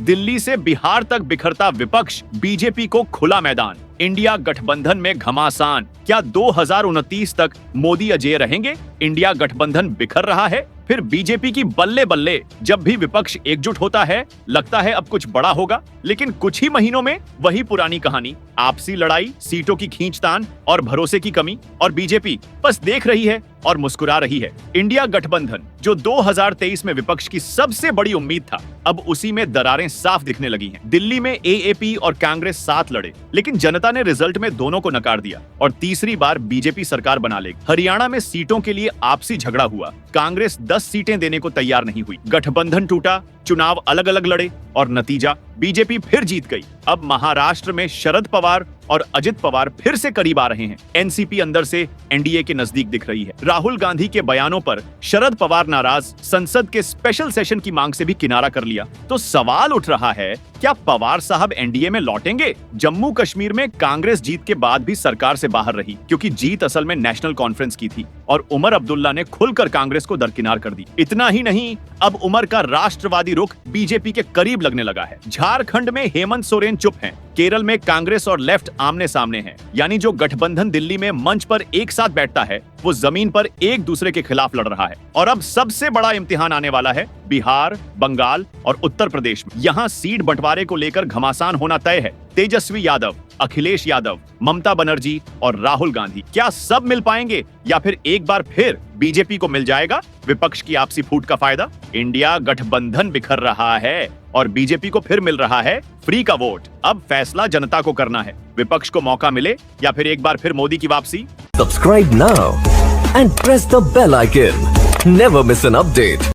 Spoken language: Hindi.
दिल्ली से बिहार तक बिखरता विपक्ष, बीजेपी को खुला मैदान। इंडिया गठबंधन में घमासान, क्या 2029 तक मोदी अजेय रहेंगे? इंडिया गठबंधन बिखर रहा है, फिर बीजेपी की बल्ले बल्ले। जब भी विपक्ष एकजुट होता है, लगता है अब कुछ बड़ा होगा, लेकिन कुछ ही महीनों में वही पुरानी कहानी, आपसी लड़ाई, सीटों की खींचतान और भरोसे की कमी। और बीजेपी बस देख रही है और मुस्कुरा रही है। इंडिया गठबंधन, जो 2023 में विपक्ष की सबसे बड़ी उम्मीद था, अब उसी में दरारें साफ दिखने लगी हैं। दिल्ली में एएपी और कांग्रेस साथ लड़े, लेकिन जनता ने रिजल्ट में दोनों को नकार दिया और तीसरी बार बीजेपी सरकार बना लेगी। हरियाणा में सीटों के लिए आपसी झगड़ा हुआ, कांग्रेस 10 सीटें देने को तैयार नहीं हुई। गठबंधन टूटा, चुनाव अलग अलग लड़े और नतीजा बीजेपी फिर जीत गई। अब महाराष्ट्र में शरद पवार और अजित पवार फिर से करीब आ रहे हैं। एनसीपी अंदर से एनडीए के नजदीक दिख रही है। राहुल गांधी के बयानों पर शरद पवार नाराज, संसद के स्पेशल सेशन की मांग से भी किनारा कर लिया। तो सवाल उठ रहा है, क्या पवार साहब एनडीए में लौटेंगे? जम्मू कश्मीर में कांग्रेस जीत के बाद भी सरकार से बाहर रही, क्योंकि जीत असल में नेशनल कॉन्फ्रेंस की थी और उमर अब्दुल्ला ने खुलकर कांग्रेस को दरकिनार कर दी। इतना ही नहीं, अब उमर का राष्ट्रवादी रुख बीजेपी के करीब लगने लगा है। झारखंड में हेमंत सोरेन चुप हैं, केरल में कांग्रेस और लेफ्ट आमने सामने हैं। यानी जो गठबंधन दिल्ली में मंच पर एक साथ बैठता है, वो जमीन पर एक दूसरे के खिलाफ लड़ रहा है। और अब सबसे बड़ा इम्तिहान आने वाला है बिहार, बंगाल और उत्तर प्रदेश में। यहाँ सीट बंटवारे को लेकर घमासान होना तय है। तेजस्वी यादव, अखिलेश यादव, ममता बनर्जी और राहुल गांधी, क्या सब मिल पाएंगे या फिर एक बार फिर बीजेपी को मिल जाएगा विपक्ष की आपसी फूट का फायदा? इंडिया गठबंधन बिखर रहा है और बीजेपी को फिर मिल रहा है फ्री का वोट। अब फैसला जनता को करना है, विपक्ष को मौका मिले या फिर एक बार फिर मोदी की वापसी। Subscribe now and press the bell icon. Never miss an update.